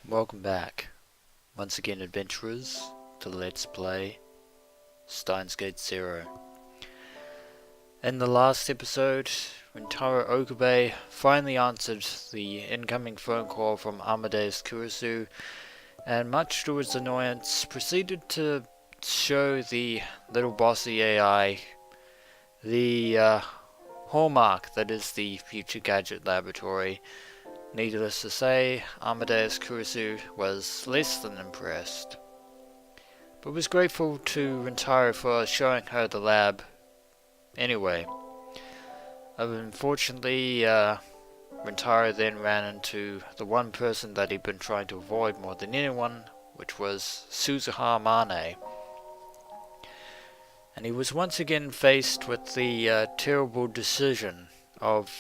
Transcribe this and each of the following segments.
Welcome back, once again adventurers, to Let's Play Steins Gate 0. In the last episode, Rintaro Okabe finally answered the incoming phone call from Amadeus Kurisu, and much to his annoyance, proceeded to show the little bossy AI the hallmark that is the Future Gadget Laboratory. Needless to say, Amadeus Kurisu was less than impressed, but was grateful to Rintaro for showing her the lab anyway. Unfortunately, Rintaro then ran into the one person that he'd been trying to avoid more than anyone, which was Suzuha Mane. And he was once again faced with the terrible decision of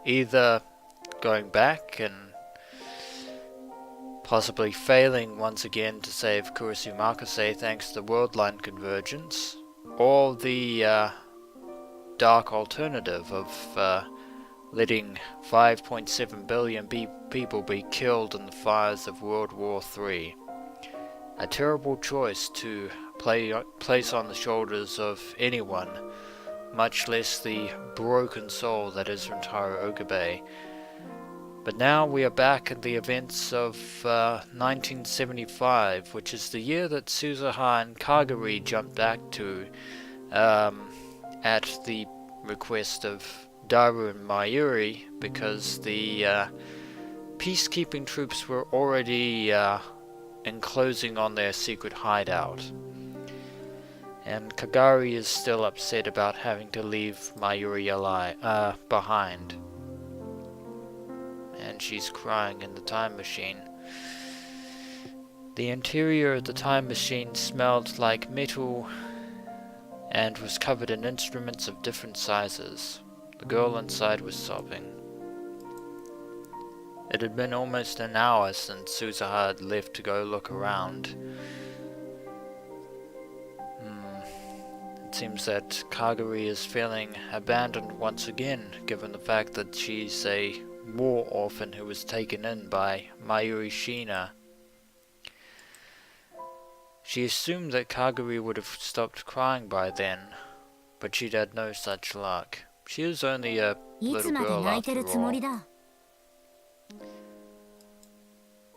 either going back and possibly failing once again to save Kurisu Makase thanks to worldline convergence, or the dark alternative of letting 5.7 billion people be killed in the fires of World War III. A terrible choice to place on the shoulders of anyone, much less the broken soul that is Rintaro Okabe. But now we are back at the events of 1975, which is the year that Suzuha and Kagari jumped back to at the request of Daru and Mayuri, because the peacekeeping troops were already enclosing on their secret hideout. And Kagari is still upset about having to leave Mayuri behind. And she's crying in the time machine. The interior of the time machine smelled like metal and was covered in instruments of different sizes. The girl inside was sobbing. It had been almost an hour since Suzuha had left to go look around. It seems that Kagari is feeling abandoned once again, given the fact that she's a war orphan who was taken in by Mayuri Shina. She assumed that Kagari would have stopped crying by then, but she'd had no such luck. She is only a little girl after all.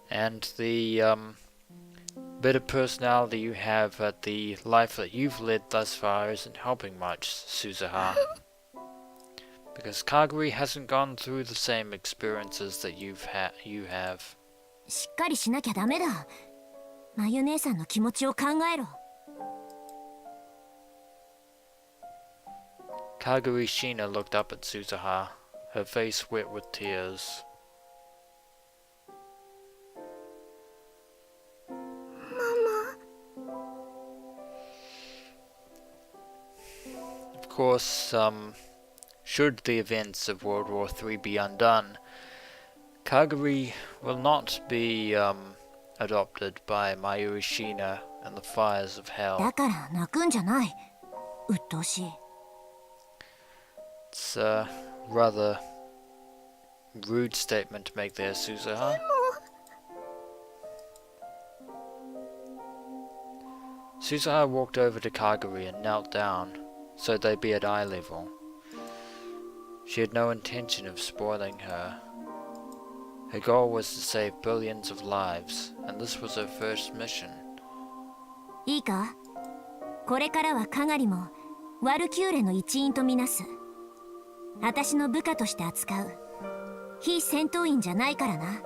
And the bit of personality you have at the life that you've led thus far isn't helping much, Suzuha. Because Kagari hasn't gone through the same experiences that you have. しっかりしなきゃダメだ。まゆ姉さんの気持ちを考えろ。Kagari Shina looked up at Suzuha, her face wet with tears. Mama. Of course, should the events of World War III be undone, Kagari will not be adopted by Mayuri Shina in the fires of hell. だから泣くんじゃない。鬱陶しい。It's a rather rude statement to make there, Suzuha. Suzuha walked over to Kagari and knelt down, so they'd be at eye level. She had no intention of spoiling her. Her goal was to save billions of lives, and this was her first mission. いいか、これからはカガリもワルキューレの一員とみなす。私の部下として扱う。非戦闘員じゃないからな。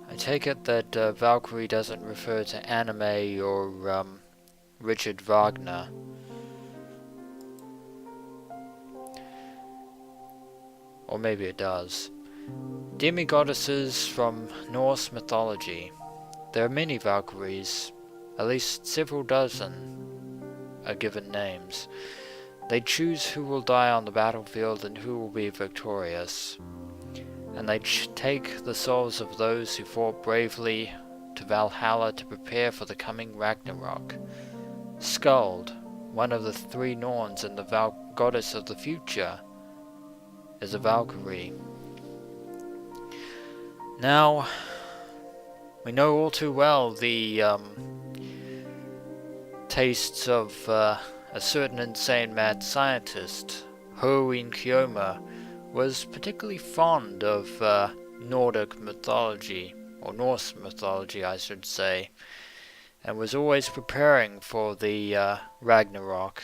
I take it that Valkyrie doesn't refer to anime or Richard Wagner. Or maybe it does. Demigoddesses from Norse mythology. There are many Valkyries, at least several dozen are given names. They choose who will die on the battlefield and who will be victorious. And they take the souls of those who fought bravely to Valhalla to prepare for the coming Ragnarok. Skuld, one of the three Norns and the goddess of the future, is a Valkyrie. Now, we know all too well the tastes of a certain insane mad scientist. Hoin Kyoma was particularly fond of Nordic mythology, or Norse mythology I should say, and was always preparing for the Ragnarok.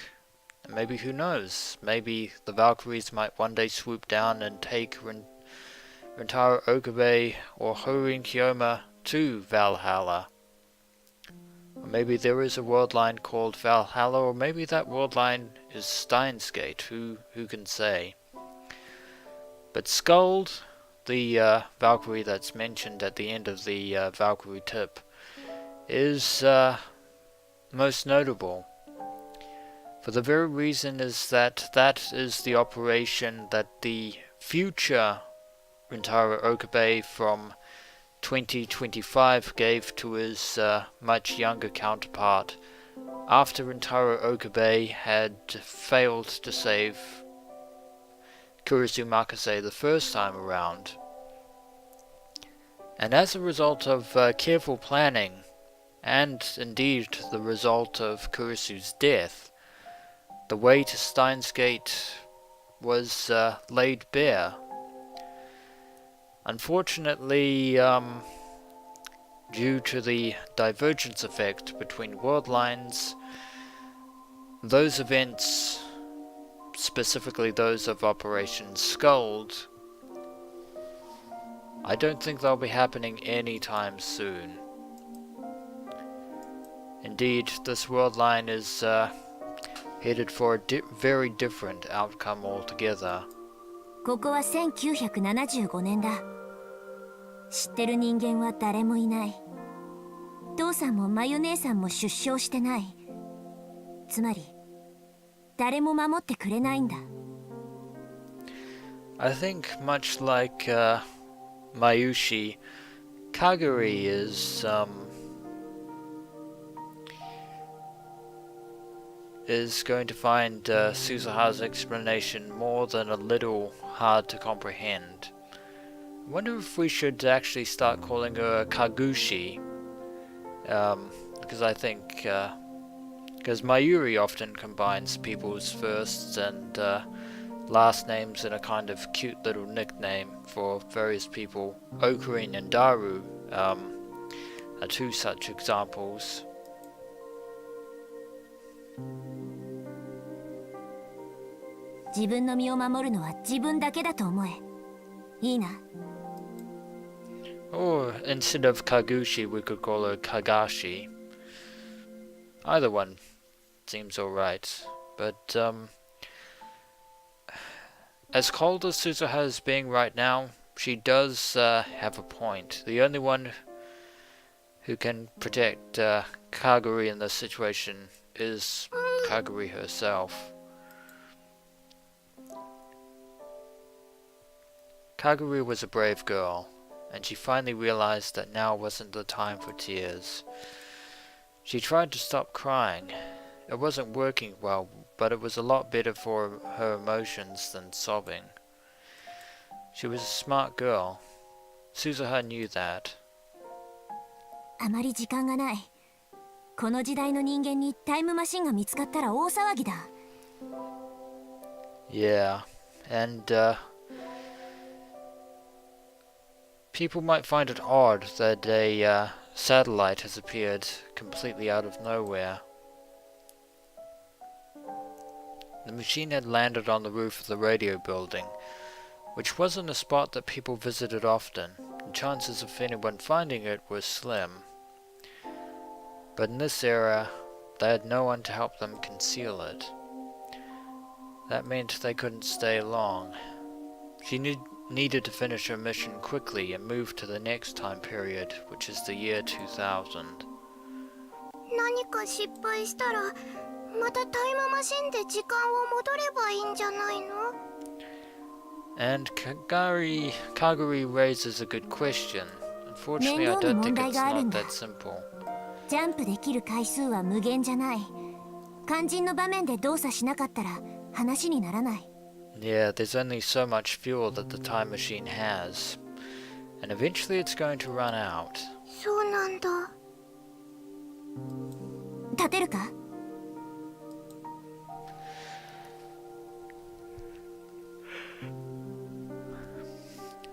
And maybe, who knows, maybe the Valkyries might one day swoop down and take Rintaro Okabe or Hoin Kyoma to Valhalla. Or maybe there is a worldline called Valhalla, or maybe that worldline is Steins Gate, who can say. But Skuld, the Valkyrie that's mentioned at the end of the Valkyrie tip, is most notable. For the very reason is that that is the operation that the future Rintaro Okabe from 2025 gave to his much younger counterpart after Rintaro Okabe had failed to save Kurisu Makase the first time around. And as a result of careful planning, and indeed the result of Kurisu's death, the way to Steins Gate was laid bare. Unfortunately, due to the divergence effect between world lines, those events, specifically those of Operation Skuld, I don't think they'll be happening anytime soon. Indeed, this world line is headed for a very different outcome altogether. ここは1975年だ。知ってる人間は誰もいない。父さんもマユ姉さんも出生してない。つまり誰も守ってくれないんだ。I think much like Mayushi, Kagari is going to find Suzuha's explanation more than a little hard to comprehend. I wonder if we should actually start calling her Kagushi, because I think because Mayuri often combines people's firsts and last names in a kind of cute little nickname for various people. Ocarine and Daru are two such examples. 自分の身を守るのは自分だけだと思え。いいな。Or instead of Kagushi, we could call her Kagashi. Either one seems alright. But as cold as Suzuha is being right now, she does have a point. The only one who can protect Kagari in this situation is Kagari herself. Kagari was a brave girl, and she finally realized that now wasn't the time for tears. She tried to stop crying. It wasn't working well, but it was a lot better for her emotions than sobbing. She was a smart girl. Suzuha knew that. あまり時間がない。この時代の人間にタイムマシンが見つかったら大騒ぎだ。Yeah, and people might find it odd that a satellite has appeared completely out of nowhere. The machine had landed on the roof of the radio building, which wasn't a spot that people visited often, and chances of anyone finding it were slim. But in this era, they had no one to help them conceal it. That meant they couldn't stay long. She needed to finish her mission quickly and move to the next time period, which is the year 2000. 何か失敗したらまたタイムマシンで時間を戻ればいいんじゃないの? And Kagari raises a good question. Unfortunately, I don't think it's not that simple. ジャンプできる回数は無限じゃない。肝心の場面で動作しなかったら話にならない。Yeah, there's only so much fuel that the time machine has. and eventually it's going to run out. そうなんだ。立てるか？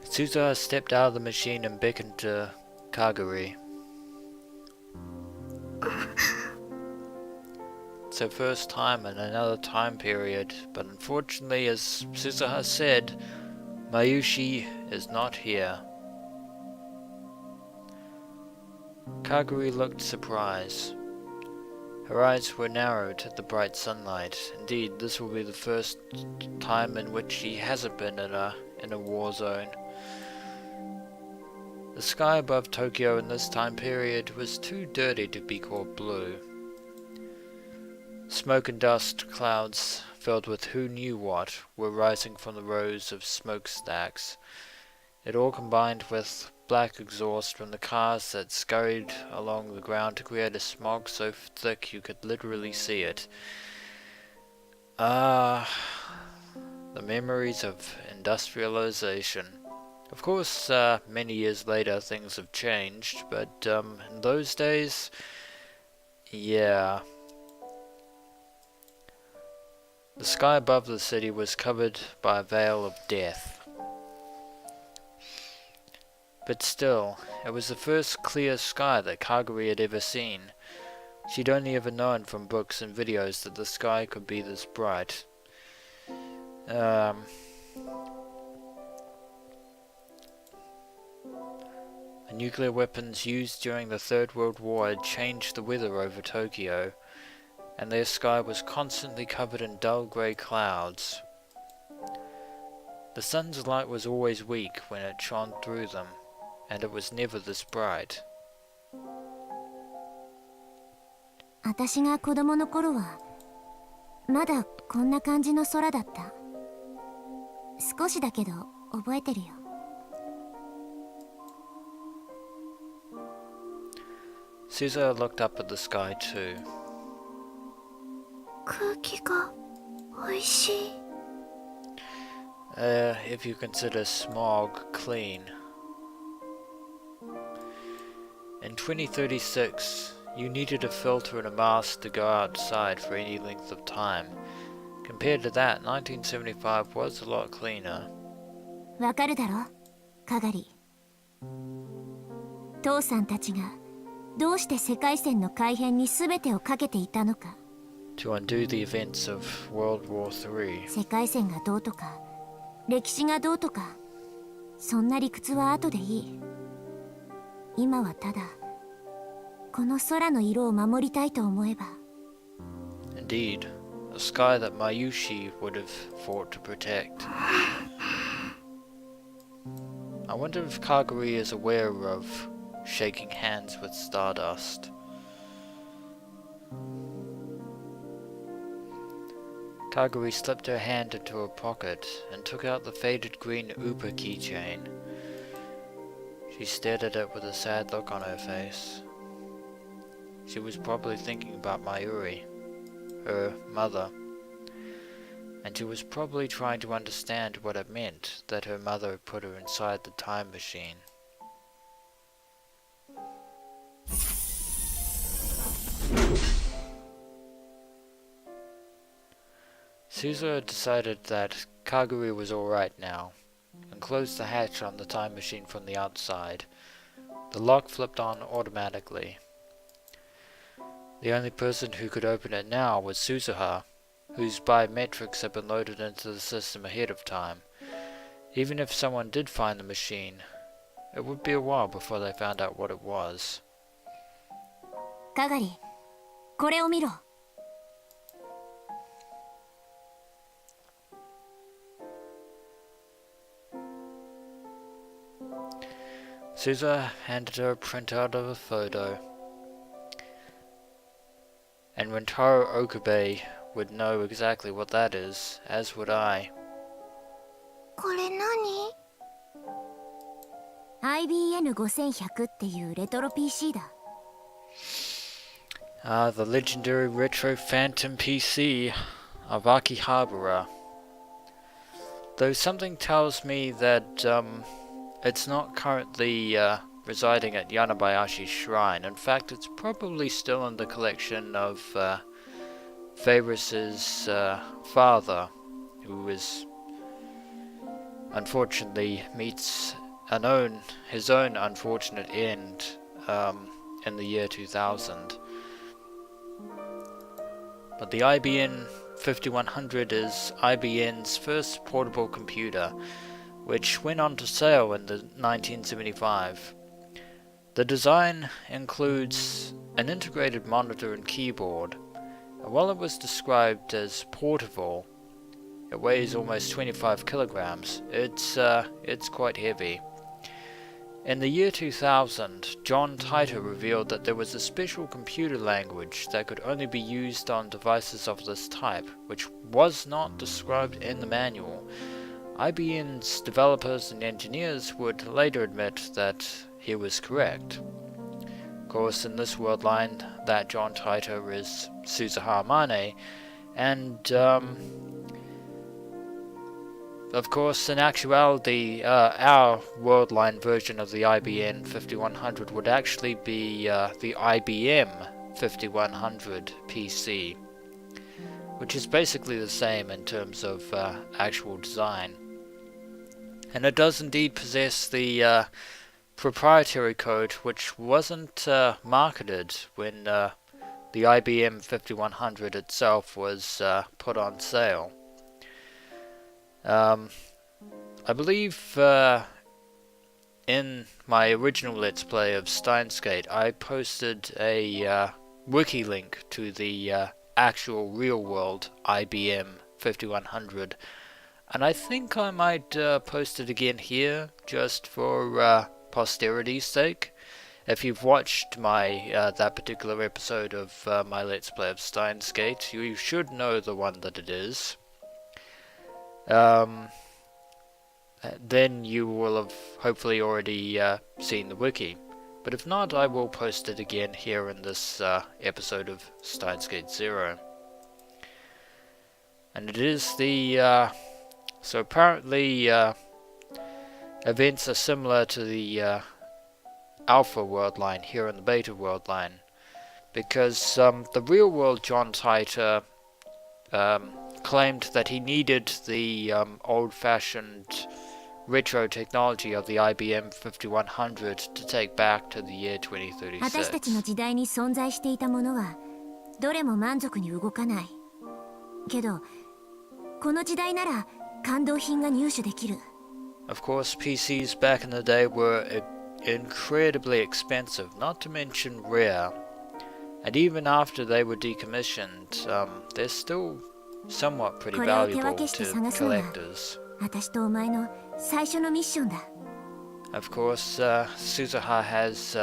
Suzuha stepped out of the machine and beckoned to Kagari. It's her first time in another time period, but unfortunately, as Suzuha said, Mayuri is not here. Kagari looked surprised. Her eyes were narrowed at the bright sunlight. Indeed, this will be the first time in which she hasn't been in a war zone. The sky above Tokyo in this time period was too dirty to be called blue. Smoke and dust clouds, filled with who knew what, were rising from the rows of smokestacks. It all combined with black exhaust from the cars that scurried along the ground to create a smog so thick you could literally see it. The memories of industrialization. Of course, many years later things have changed, but in those days, yeah. The sky above the city was covered by a veil of death. But still, it was the first clear sky that Kagari had ever seen. She'd only ever known from books and videos that the sky could be this bright. The nuclear weapons used during the Third World War had changed the weather over Tokyo, and their sky was constantly covered in dull grey clouds. The sun's light was always weak when it shone through them, and it was never this bright. 私が子供の頃はまだこんな感じの空だった。少しだけど覚えてるよ。Suzuha looked up at the sky too. 空気が美味しい。If you consider smog clean. In 2036, you needed a filter and a mask to go outside for any length of time. Compared to that, 1975 was a lot cleaner. わかるだろ、かがり。父さんたちがどうして世界線の改変に全てをかけていたのか。To undo the events of World War III. 世界線がどうとか、歴史がどうとか、そんな理屈は後でいい。今はただ、この空の色を守りたいと思えば。Indeed, a sky that Mayuri would have fought to protect. I wonder if Kagari is aware of shaking hands with stardust. Kagari slipped her hand into her pocket and took out the faded green Uber keychain. She stared at it with a sad look on her face. She was probably thinking about Mayuri, her mother, and she was probably trying to understand what it meant that her mother put her inside the time machine. Suzuha decided that Kagari was alright now, and closed the hatch on the time machine from the outside. The lock flipped on automatically. The only person who could open it now was Suzuha, whose biometrics had been loaded into the system ahead of time. Even if someone did find the machine, it would be a while before they found out what it was. かがり、これを見ろ。Suzuha handed her a printout of a photo. And Rentaro Okabe would know exactly what that is, as would I. これ何？ IBN5100 っていうレトロ PC だ。The legendary retro Phantom PC of Akihabara. Though something tells me that, it's not currently residing at Yanabayashi Shrine. In fact, it's probably still in the collection of Faris's father, who is unfortunately meets his own unfortunate end in the year 2000. But the IBM 5100 is IBM's first portable computer, which went on to sale in 1975. The design includes an integrated monitor and keyboard, and while it was described as portable, it weighs almost 25 kilograms. It's quite heavy. In the year 2000, John Titor revealed that there was a special computer language that could only be used on devices of this type, which was not described in the manual. IBM's developers and engineers would later admit that he was correct. Of course, in this worldline, that John Titor is Suzuha Mane, and of course, in actuality, our worldline version of the IBM 5100 would actually be the IBM 5100 PC, which is basically the same in terms of actual design. And it does indeed possess the proprietary code, which wasn't marketed when the IBM 5100 itself was put on sale. I believe in my original Let's Play of Steins, I posted a wiki link to the actual real-world IBM 5100, and I think I might post it again here just for posterity's sake. If you've watched my that particular episode of my Let's Play of Steins Gate, you should know the one that it is. Then you will have hopefully already seen the wiki. But if not, I will post it again here in this episode of Steins Gate 0. And it is the... so apparently events are similar to the Alpha worldline here in the Beta worldline. Because the real world John Titor claimed that he needed the old-fashioned retro technology of the IBM 5100 to take back to the year 2036. 私たちの時代に存在していたものはどれも満足に動かない。けど、この時代なら感動品が入手できる。Of course, PCs back in the day were incredibly expensive, not to mention rare. And even after they were decommissioned, they're still somewhat pretty valuable to collectors. 私とお前の最初のミッションだ。Of course, Suzuha has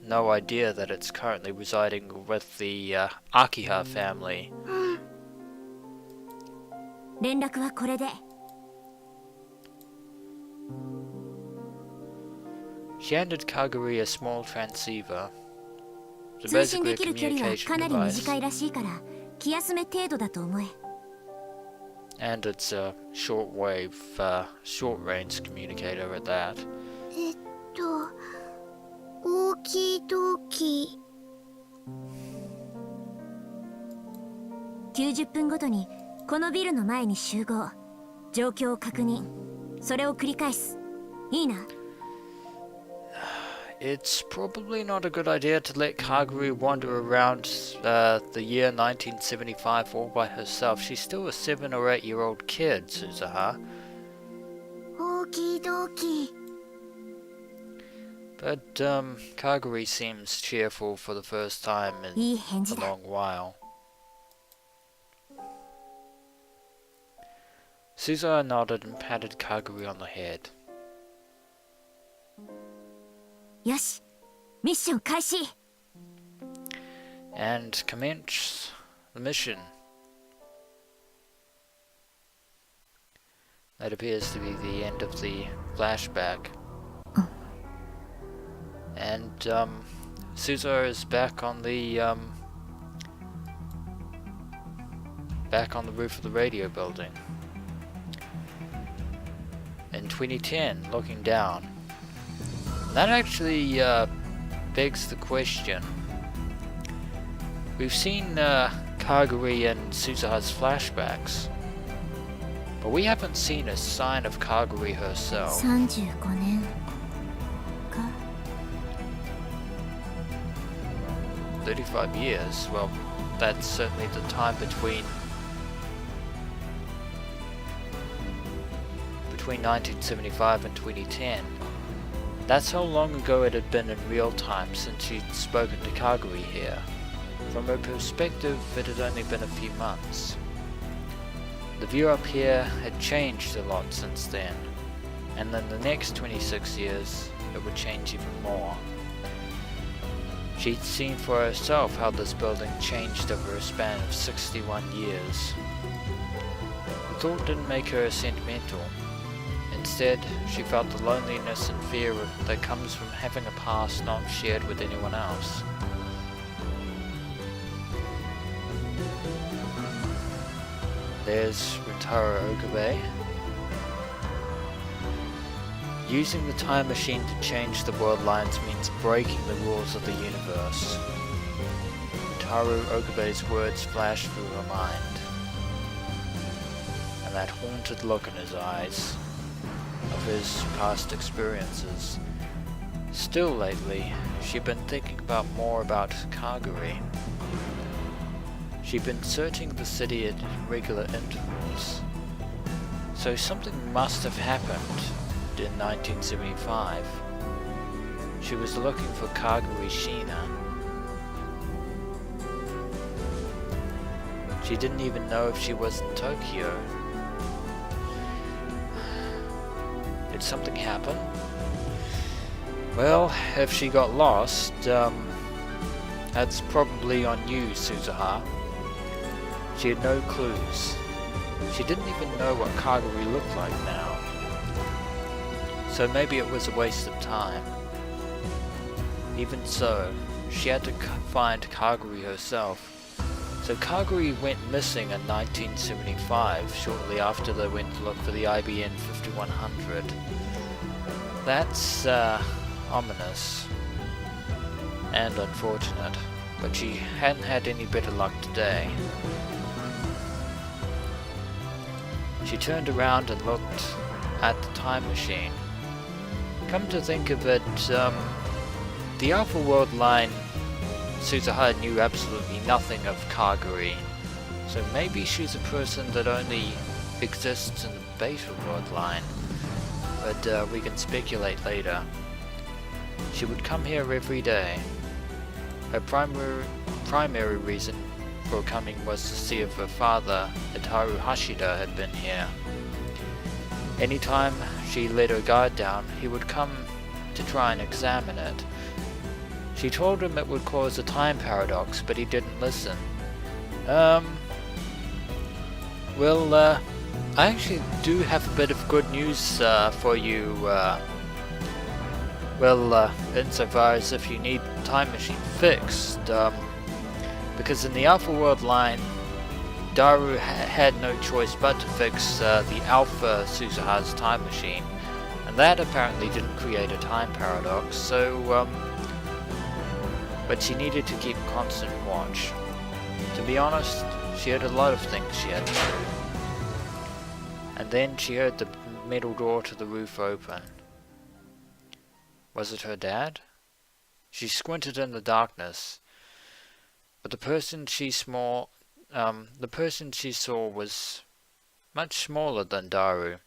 no idea that it's currently residing with the Akiha family. 連絡はこれで。She handed Kagari a small transceiver. So 通信 basically で a きる距離は communication かなり device. 短いらしいから気休め程度だと思え。And it's a shortwave, short-range communicator at that. 大きい時。90分ごとにこのビルの前に集合。状況を確認。それを繰り返す。いいな。It's probably not a good idea to let Kagari wander around the year 1975 all by herself. She's still a 7 or 8-year-old kid, Suzuha. 大きい時。But Kagari seems cheerful for the first time in いい返事 a だ。 long while. Suzuha nodded and patted Kagari on the head. よし、ミッション開始。And commence the mission. That appears to be the end of the flashback. And Suzuha is back on the roof of the radio building. In 2010, looking down, That actually begs the question. We've seen Kagari and Suzuha's flashbacks, but we haven't seen a sign of Kagari herself. 35年か 35 years? Well, that's certainly the time between 1975 and 2010. That's how long ago it had been in real time since she'd spoken to Kagari here. From her perspective, it had only been a few months. The view up here had changed a lot since then, and in the next 26 years, it would change even more. She'd seen for herself how this building changed over a span of 61 years. The thought didn't make her sentimental. Instead, she felt the loneliness and fear that comes from having a past not shared with anyone else. There's Rintaro Okabe. Using the time machine to change the world lines means breaking the rules of the universe. Rintaro Okabe's words flashed through her mind, and that haunted look in his eyes of his past experiences. Still lately, she'd been thinking more about Kagari. She'd been searching the city at regular intervals, so something must have happened in 1975. She was looking for Kagari Shina. She didn't even know if she was in Tokyo. Did something happen? Well, if she got lost, that's probably on you, Suzuha. She had no clues. She didn't even know what Kagari looked like now. So maybe it was a waste of time. Even so, she had to find Kagari herself. So Kagari went missing in 1975, shortly after they went to look for the IBN 5100. That's ominous and unfortunate, but she hadn't had any better luck today. She turned around and looked at the time machine. Come to think of it, the Alpha World line, Suzuha knew absolutely nothing of Kagari, so maybe she's a person that only exists in the Beta World line, but we can speculate later. She would come here every day. Her primary reason for coming was to see if her father, Itaru Hashida, had been here. Anytime she let her guard down, he would come to try and examine it. She told him it would cause a time paradox, but he didn't listen. Well, I actually do have a bit of good news for you. Insofar as if you need the time machine fixed. Because in the Alpha World line, Daru had no choice but to fix the Alpha Suzuha's time machine, and that apparently didn't create a time paradox, so but she needed to keep constant watch. To be honest, she had a lot of things she had to do. And then she heard the metal door to the roof open. Was it her dad? She squinted in the darkness, but the person she saw was much smaller than Daru,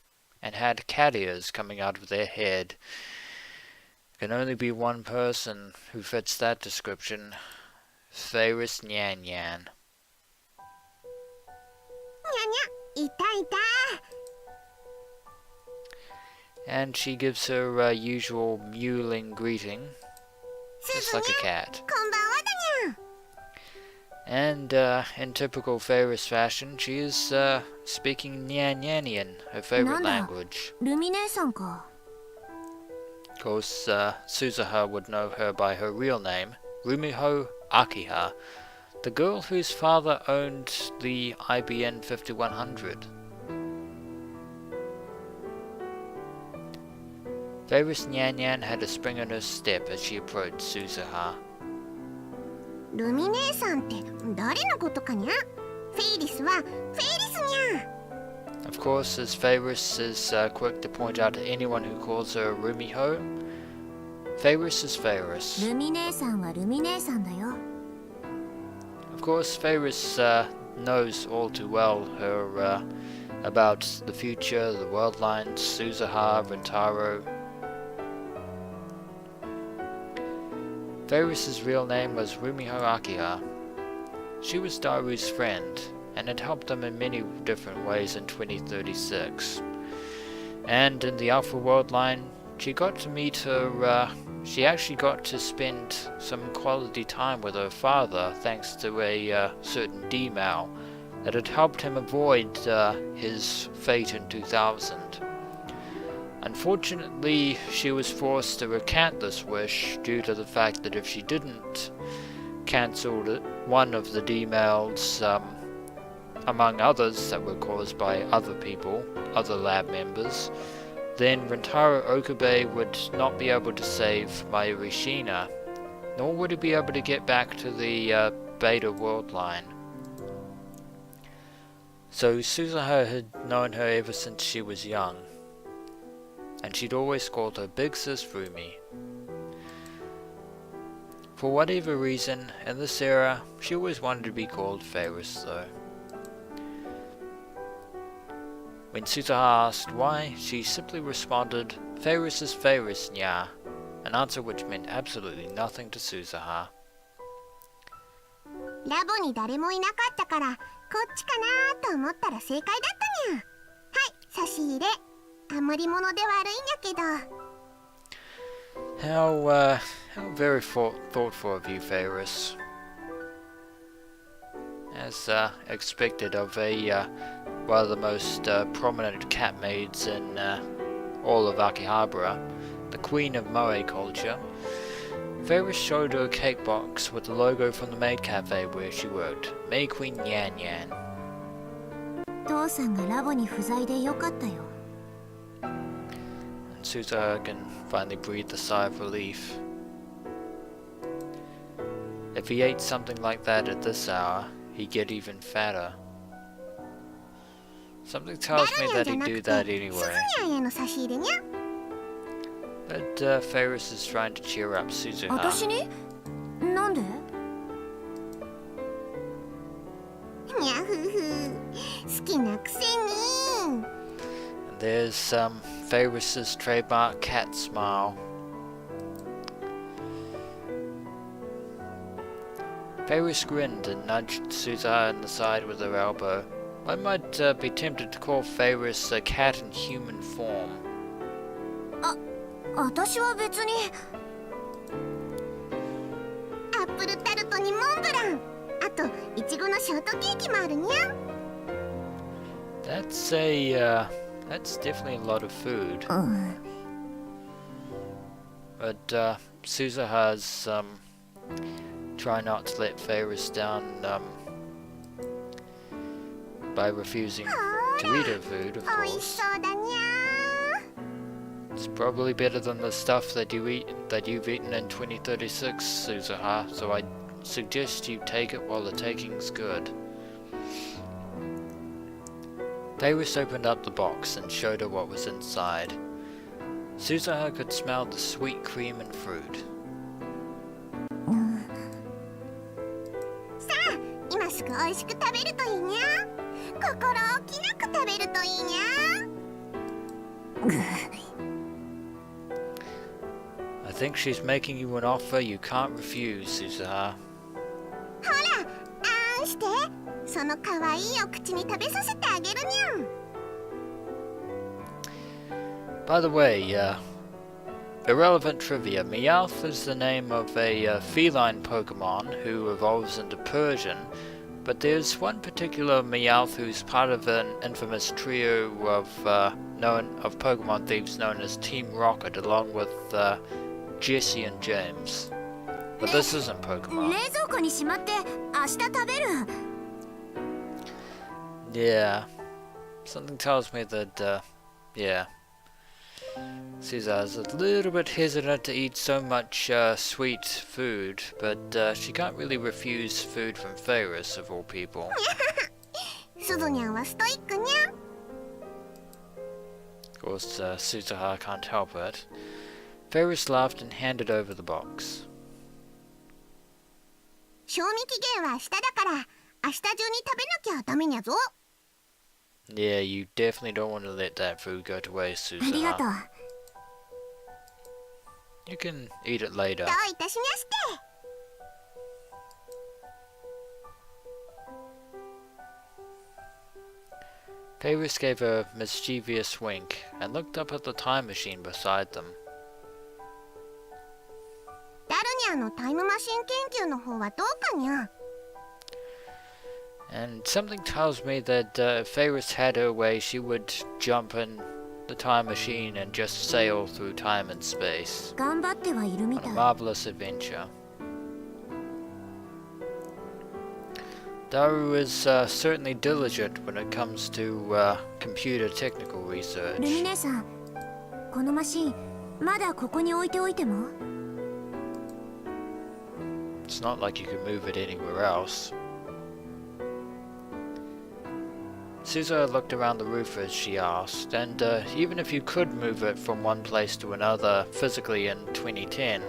and had cat ears coming out of their head. Can only be one person who fits that description. Faris Nyan Nyan. And she gives her usual mewling greeting, just like a cat. And in typical Faris fashion, she is speaking Nyan Nyanian, her favorite language. Of course, Suzuha would know her by her real name, Rumiho Akiha, the girl whose father owned the IBN 5100. Faris Nyan Nyan had a spring in her step as she approached Suzuha. ルミ姉さんって誰のことかにゃ？フェイリスはフェイリスにゃ。 Of course, as Faris is quick to point out to anyone who calls her Rumiho, Faris is Faris. ルミ姉さんはルミ姉さんだよ。 Of course, Faris knows all too well her about the future, the worldline, Suzuha, Rentaro. Faris's real name was Rumiho Akiha. She was Daru's friend, and had helped him in many different ways in 2036. And in the Alpha Worldline, she got to meet her, she actually got to spend some quality time with her father thanks to a certain D-mail that had helped him avoid his fate in 2000. Unfortunately, she was forced to recant this wish due to the fact that if she didn't cancel one of the D-mails, among others that were caused by other people, other lab members, then Rentaro Okabe would not be able to save Mayuri Shina, nor would he be able to get back to the Beta World line. So Suzuha had known her ever since she was young, and she'd always called her Big Sis Rumi. For whatever reason, in this era, she always wanted to be called Faris though. When Suzuha asked why, she simply responded, Faris is Faris, nya, an answer which meant absolutely nothing to Suzuha. ラボに誰もいなかったからこっちかなと思ったら正解だったにゃ。はい、差し入れ。余り物で悪いんやけど。How very thoughtful of you, Faris. As expected of one of the most prominent cat maids in all of Akihabara, the queen of Moe culture, Faris showed her a cake box with the logo from the maid cafe where she worked, May Queen Nyan Nyan. 父さんがラボに不在でよかったよ。And Suzuha can finally breathe a sigh of relief. If he ate something like that at this hour, he'd get even fatter. Something tells me that he'd do that anyway. But Faris is trying to cheer up Suzuha. 私に？なんで？にゃふふ、好きなくせに。And there's Faris's trademark cat smile. Faris grinned and nudged Suzuha in the side with her elbow. One might be tempted to call Faris a cat in human form. 私は別に。アップルタルトにモンブラン。あとイチゴのショートケーキもあるにゃ。That's definitely a lot of food. But Suzuha's try not to let Faris down by refusing to eat her food, of おいし course. そうだにゃ。 It's probably better than the stuff that you've eaten in 2036, Suzuha, so I suggest you take it while the taking's good. Faris opened up the box and showed her what was inside. Suzuha could smell the sweet cream and fruit. さあ、今すぐ美味しく食べるといいにゃ。心置きなく食べるといいにゃ。I think she's making you an offer you can't refuse, Suzuha. ほら、あんして。その可愛いお口に食べさせてあげるにゃ。 By the way, irrelevant trivia, Meowth is the name of a feline Pokemon who evolves into Persian, but there's one particular Meowth who's part of an infamous trio of Pokemon thieves known as Team Rocket, along with Jesse and James. But this isn't Pokemon. 冷蔵庫にしまって明日食べる。 Yeah, something tells me that, yeah. Suzuha's a little bit hesitant to eat so much sweet food, but she can't really refuse food from Faris, of all people. すずにゃんはストイックにゃ。 Of course, Suzuha can't help it. Faris laughed and handed over the box. 賞味期限は明日だから明日中に食べなきゃダメにゃぞ。 Yeah, you definitely don't want to let that food go to waste, ありがとう。 Suzuha. You can eat it later. どういたしまして。 Faris gave a mischievous wink and looked up at the time machine beside them. ダルニャンのタイムマシン研究の方はどうかにゃ。 And something tells me that if Faris had her way, she would jump in the time machine and just sail through time and space 頑張ってはいるみ on た a い。 marvelous adventure. Daru is certainly diligent when it comes to computer technical ルミ research. ネさん、このマシンまだここに置いておいても。 It's not like you can move it anywhere else. Suzuha looked around the roof as she asked, and even if you could move it from one place to another physically in 2010,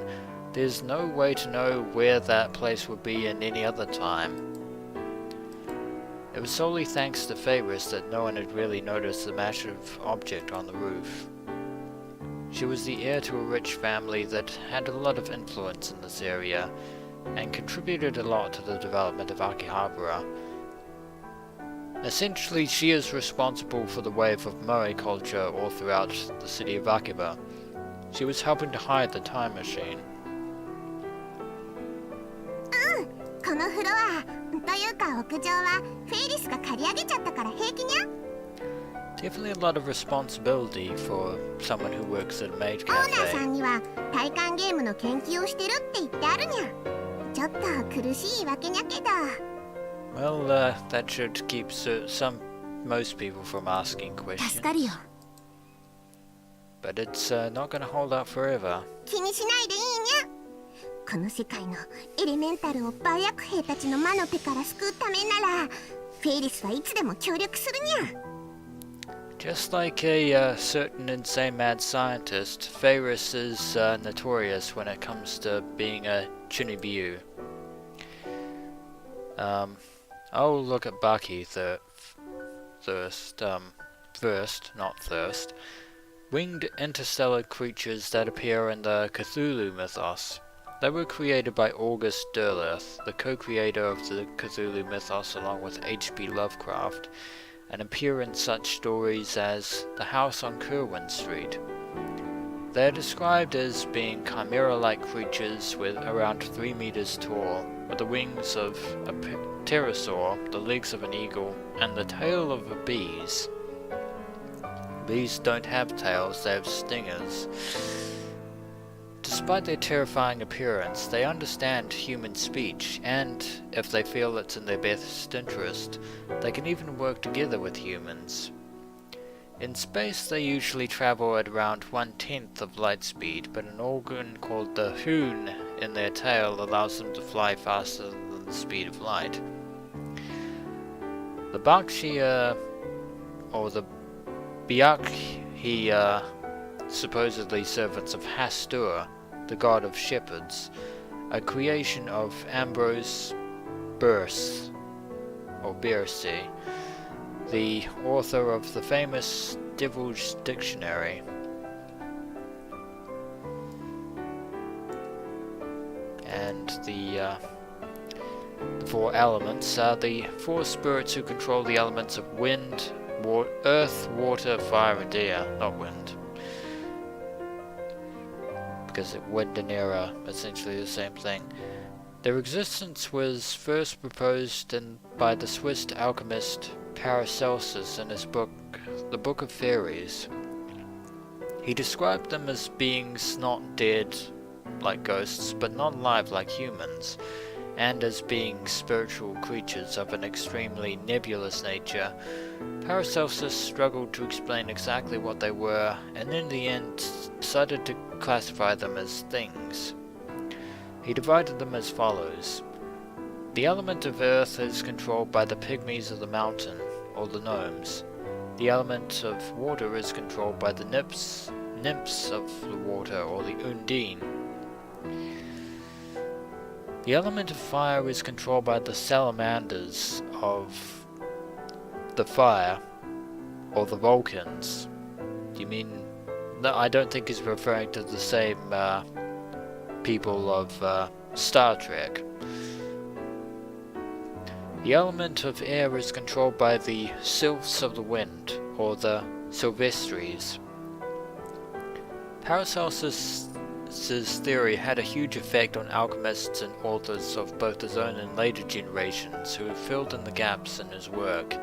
there's no way to know where that place would be in any other time. It was solely thanks to Faris that no one had really noticed the massive object on the roof. She was the heir to a rich family that had a lot of influence in this area, and contributed a lot to the development of Akihabara. Essentially, she is responsible for the wave of Moe culture all throughout the city of Akiba. She was helping to hide the time machine. このフロアというか屋上はフェイリスが借り上げちゃったから平気にゃ。 Definitely a lot of responsibility for someone who works at a maid オーナーさ cafe. んには体感ゲームの研究をしてるって言ってあるにゃ。ちょっと苦しいわけにゃけど。 Well, that should keep most people from asking 助かるよ。 questions. But it's not going to hold up forever. 気にしないでいいにゃ。この世界のエレメンタルを売薬兵たちの魔の手から救うためならフェイリスはいつでも協力するにゃ。 Just like a certain insane mad scientist, Faris is notorious when it comes to being a Chunibiu. I'll look at Baki first, not thirst. Winged interstellar creatures that appear in the Cthulhu mythos. They were created by August Derleth, the co-creator of the Cthulhu mythos along with H.P. Lovecraft, and appear in such stories as The House on Kerwin Street. They are described as being chimera-like creatures with around 3 meters tall, with the wings of a pterosaur, the legs of an eagle, and the tail of a bee's. Bees don't have tails, they have stingers. Despite their terrifying appearance, they understand human speech, and if they feel it's in their best interest, they can even work together with humans. In space, they usually travel at around 1/10 of light speed, but an organ called the hoon in their tail allows them to fly faster than the speed of light. The Bakshia, or the Byakhia, supposedly servants of Hastur, the god of shepherds, a creation of Ambrose Bierce, or Bierce, the author of the famous Devil's Dictionary. And the 4 elements are the 4 spirits who control the elements of wind, earth, water, fire, and air, not wind. Because wind and air are essentially the same thing. Their existence was first proposed by the Swiss alchemist Paracelsus in his book, The Book of Fairies. He described them as beings not dead like ghosts, but not alive like humans, and as being spiritual creatures of an extremely nebulous nature, Paracelsus struggled to explain exactly what they were, and in the end decided to classify them as things. He divided them as follows. The element of earth is controlled by the pygmies of the mountain, or the gnomes. The element of water is controlled by the nymphs of the water, or the undine. The element of fire is controlled by the salamanders of the fire, or the Vulcans. You mean... No, I don't think he's referring to the same people of Star Trek. The element of air is controlled by the sylphs of the wind, or the Sylvestres. Paracelsus' theory had a huge effect on alchemists and authors of both his own and later generations who have filled in the gaps in his work.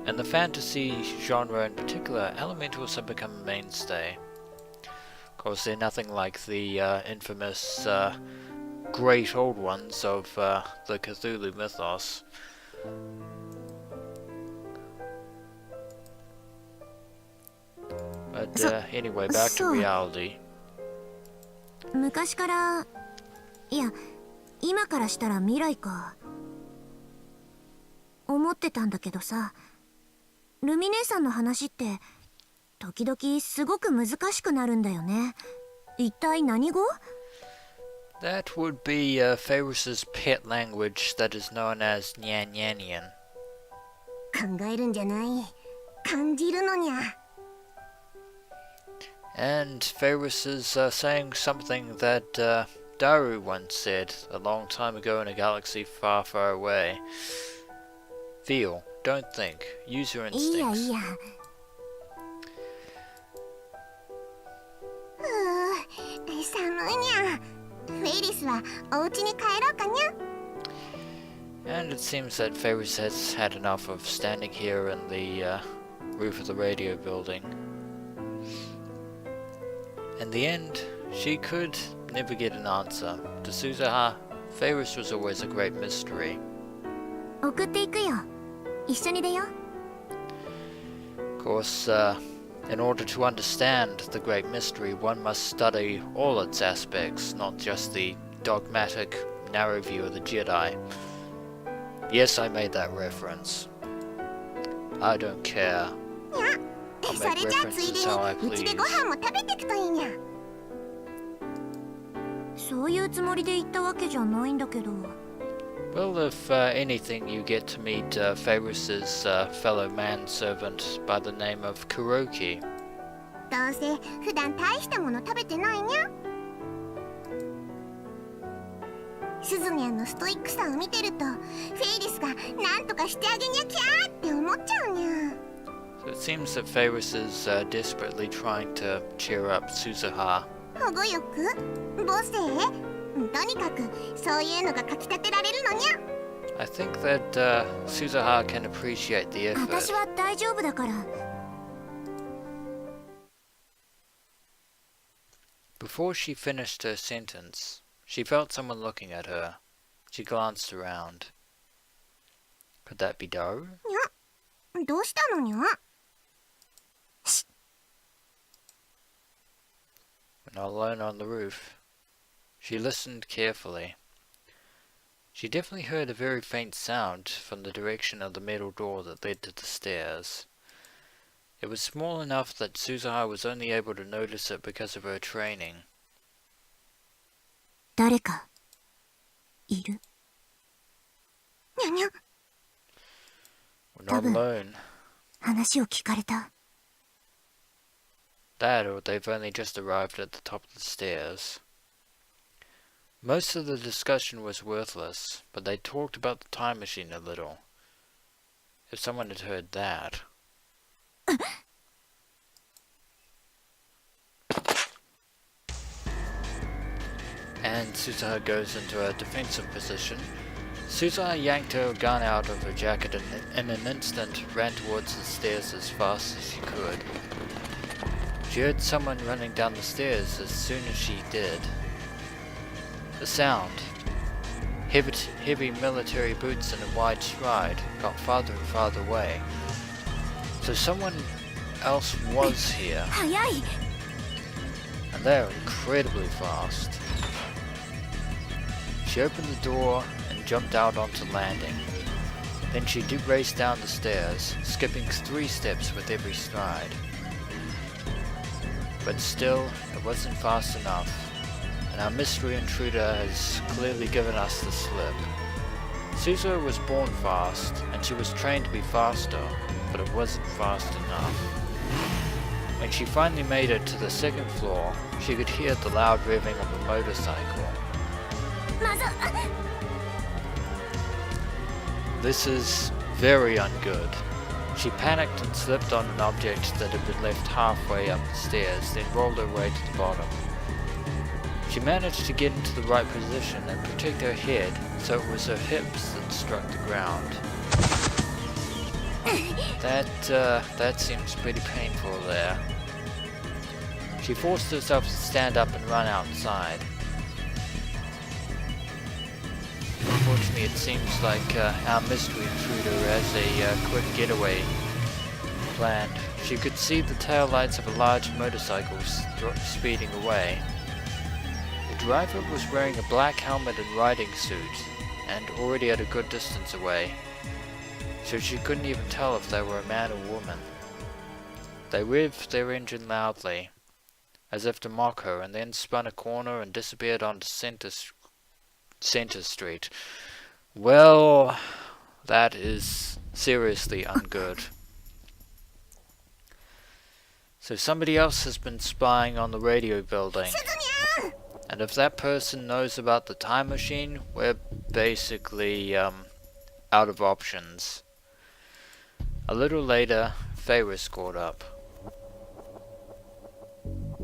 In the fantasy genre in particular, elementals have become a mainstay. Of course, they're nothing like the infamous great old ones of the Cthulhu mythos. But anyway, back to reality. 昔から、いや、今からしたら未来か。思ってたんだけどさ、ルミ姉さんの話って時々すごく難しくなるんだよね。一体何語？ That would be Faris's pet language that is known as Nyanyanian. 考えるんじゃない。感じるのにゃ。And Faris is saying something that Daru once said a long time ago in a galaxy far, far away. Feel, don't think, use your instincts. いいやいいや。寒いにゃ。フェイリスはお家に帰ろうかにゃ。 And it seems that Faris has had enough of standing here in the roof of the radio building. In the end, she could never get an answer. To Suzuha, Faris was always a great mystery. 送っていくよ。一緒に出よう。 Of course, in order to understand the great mystery, one must study all its aspects, not just the dogmatic, narrow view of the Jedi. Yes, I made that reference. I don't care. I'll make references how I please. そういうつもりで言ったわけじゃないんだけど。 Well, if anything, you get to meet Faris's fellow manservant by the name of Kuroki. どうせ普段大したもの食べてないにゃ。スズニャンのストイックさを見てると、フェイリスがなんとかしてあげにゃきゃーって思っちゃうにゃ。 So it seems that Faris is desperately trying to cheer up Suzuha. 保護欲？母性？とにかくそういうのがかきたてられるのにゃ。 I think that Suzuha can appreciate the effort. 私は大丈夫だから。 Before she finished her sentence, she felt someone looking at her. She glanced around. Could that be Daru? にゃ、どうしたのにゃ。 When not alone on the roof, she listened carefully. She definitely heard a very faint sound from the direction of the metal door that led to the stairs. It was small enough that Suzuha was only able to notice it because of her training. 誰かいる。にゃにゃ。 We're not alone. 話を聞かれた。 That, or they've only just arrived at the top of the stairs. Most of the discussion was worthless, but they talked about the time machine a little. If someone had heard that... And Suzuha goes into a defensive position. Suzuha yanked her gun out of her jacket and in an instant ran towards the stairs as fast as she could. She heard someone running down the stairs as soon as she did. The sound, heavy military boots and a wide stride, got farther and farther away. So someone else was here, 早い and they're incredibly fast. She opened the door and jumped out onto the landing. Then she did race down the stairs, skipping 3 steps with every stride. But still, it wasn't fast enough, and our mystery intruder has clearly given us the slip. Suzuha was born fast, and she was trained to be faster, but it wasn't fast enough. When she finally made it to the 2nd floor, she could hear the loud revving of a motorcycle. まず This is very ungood. She panicked and slipped on an object that had been left halfway up the stairs, then rolled her way to the bottom. She managed to get into the right position and protect her head, so it was her hips that struck the ground. That seems pretty painful there. She forced herself to stand up and run outside. Unfortunately, it seems like our mystery intruder has a quick getaway planned. She could see the taillights of a large motorcycle speeding away. The driver was wearing a black helmet and riding suit, and already at a good distance away, so she couldn't even tell if they were a man or woman. They revved their engine loudly, as if to mock her, and then spun a corner and disappeared onto Center Street. Well, that is seriously ungood. So somebody else has been spying on the radio building. And if that person knows about the time machine, we're basically out of options. A little later, Faris caught up.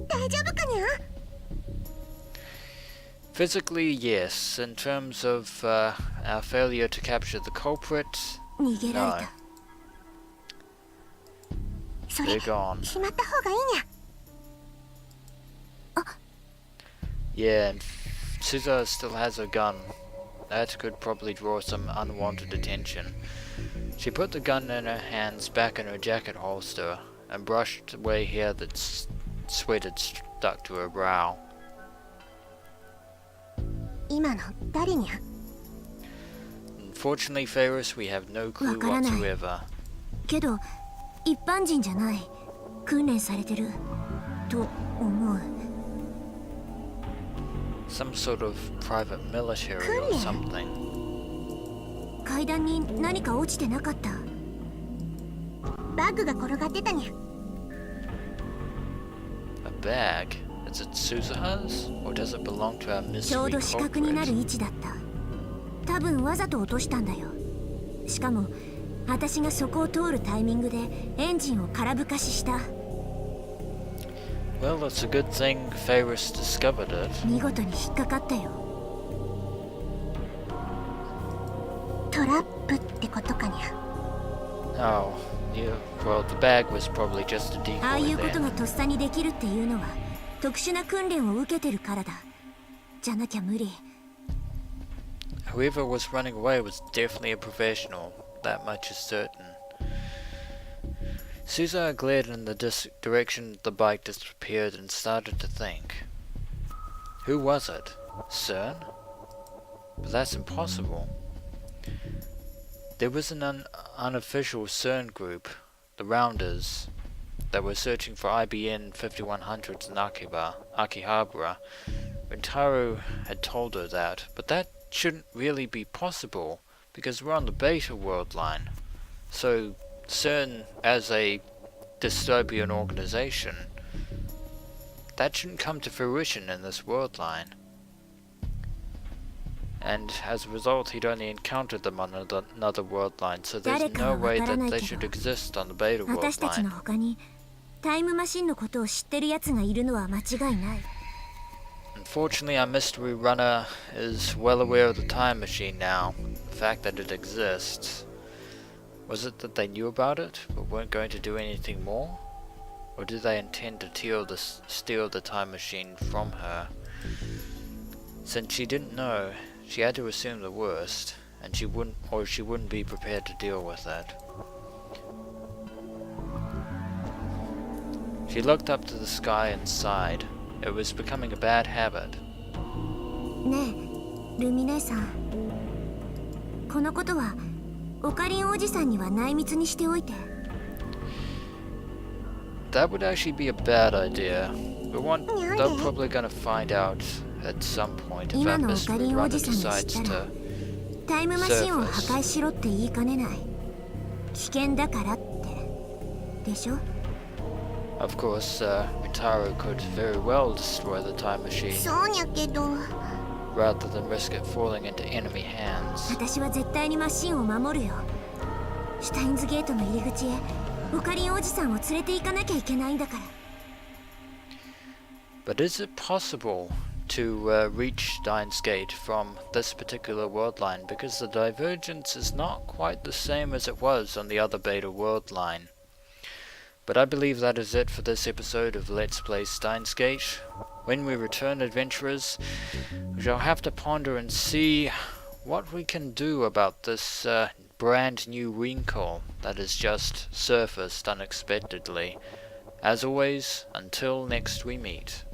大丈夫かにゃ Physically, yes. In terms of our failure to capture the culprit, 逃げられ no. たそれ They're gone. しまった方がいいにゃ Yeah, and Suzuha still has her gun. That could probably draw some unwanted attention. She put the gun in her hands back in her jacket holster and brushed away hair that sweat had stuck to her brow. 今の誰にゃ Unfortunately, Faris, we have no clue わからない。 whatsoever. けど一般人じゃない訓練されてると思う Some sort of private military or something. 階段に何か落ちてなかったバッグが転がってたにゃ A bag? Is it Suzuha's? Or does it belong to our ちょう mystery ど死角になる culprit? 位置だった多分わざと落としたんだよしかも私がそこを通るタイミングでエンジンを空ぶかしした Well, it's a good thing Faris discovered it. 見事に引っかかったよトラップってことかにゃ Oh, yeah. Well, the bag was probably just a ああい decoy うこと then. がとっさにできるっていうのは特殊な訓練を受けてるからだじゃなきゃ無理 Whoever was running away was definitely a professional. That much is certain. Suzuha glared in the direction the bike disappeared and started to think. Who was it? CERN? But that's impossible. There was an unofficial CERN group, the Rounders, that were searching for IBN 5100s in Akihabara. Rintaro had told her that, but that shouldn't really be possible, because we're on the beta world line. So CERN as a dystopian organization, that shouldn't come to fruition in this world line. And as a result, he'd only encountered them on another world line, so there's no way that they should exist on the beta world 私たちの line. 他にタイムマシンのことを知ってる奴がいるのは間違いない Unfortunately, our mystery runner is well aware of the time machine now, the fact that it exists. Was it that they knew about it, but weren't going to do anything more? Or did they intend to steal the time machine from her? Since she didn't know, She had to assume the worst, and she wouldn't be prepared to deal with that. She looked up to the sky and sighed. It was becoming a bad habit. ねえ、ルミ姉さん。このことはオカリンおじさんには内密にしておいて。That would actually be a bad idea. But they're probably gonna find out at some point if our mystery runner decides to タイムマシンを破壊しろって言いかねない。危険だからって。でしょ？ Of course, Mintaro could very well destroy the time machine そうにゃけど。rather than risk it falling into enemy hands. 私は絶対にマシンを守るよ。シュタインズゲートの入り口へオカリンおじさんを連れて行かなきゃいけないんだから。But is it possible to reach Steins Gate from this particular world line? Because the divergence is not quite the same as it was on the other beta world line. But I believe that is it for this episode of Let's Play Steins Gate. When we return, adventurers, we shall have to ponder and see what we can do about this brand new wrinkle that has just surfaced unexpectedly. As always, until next we meet.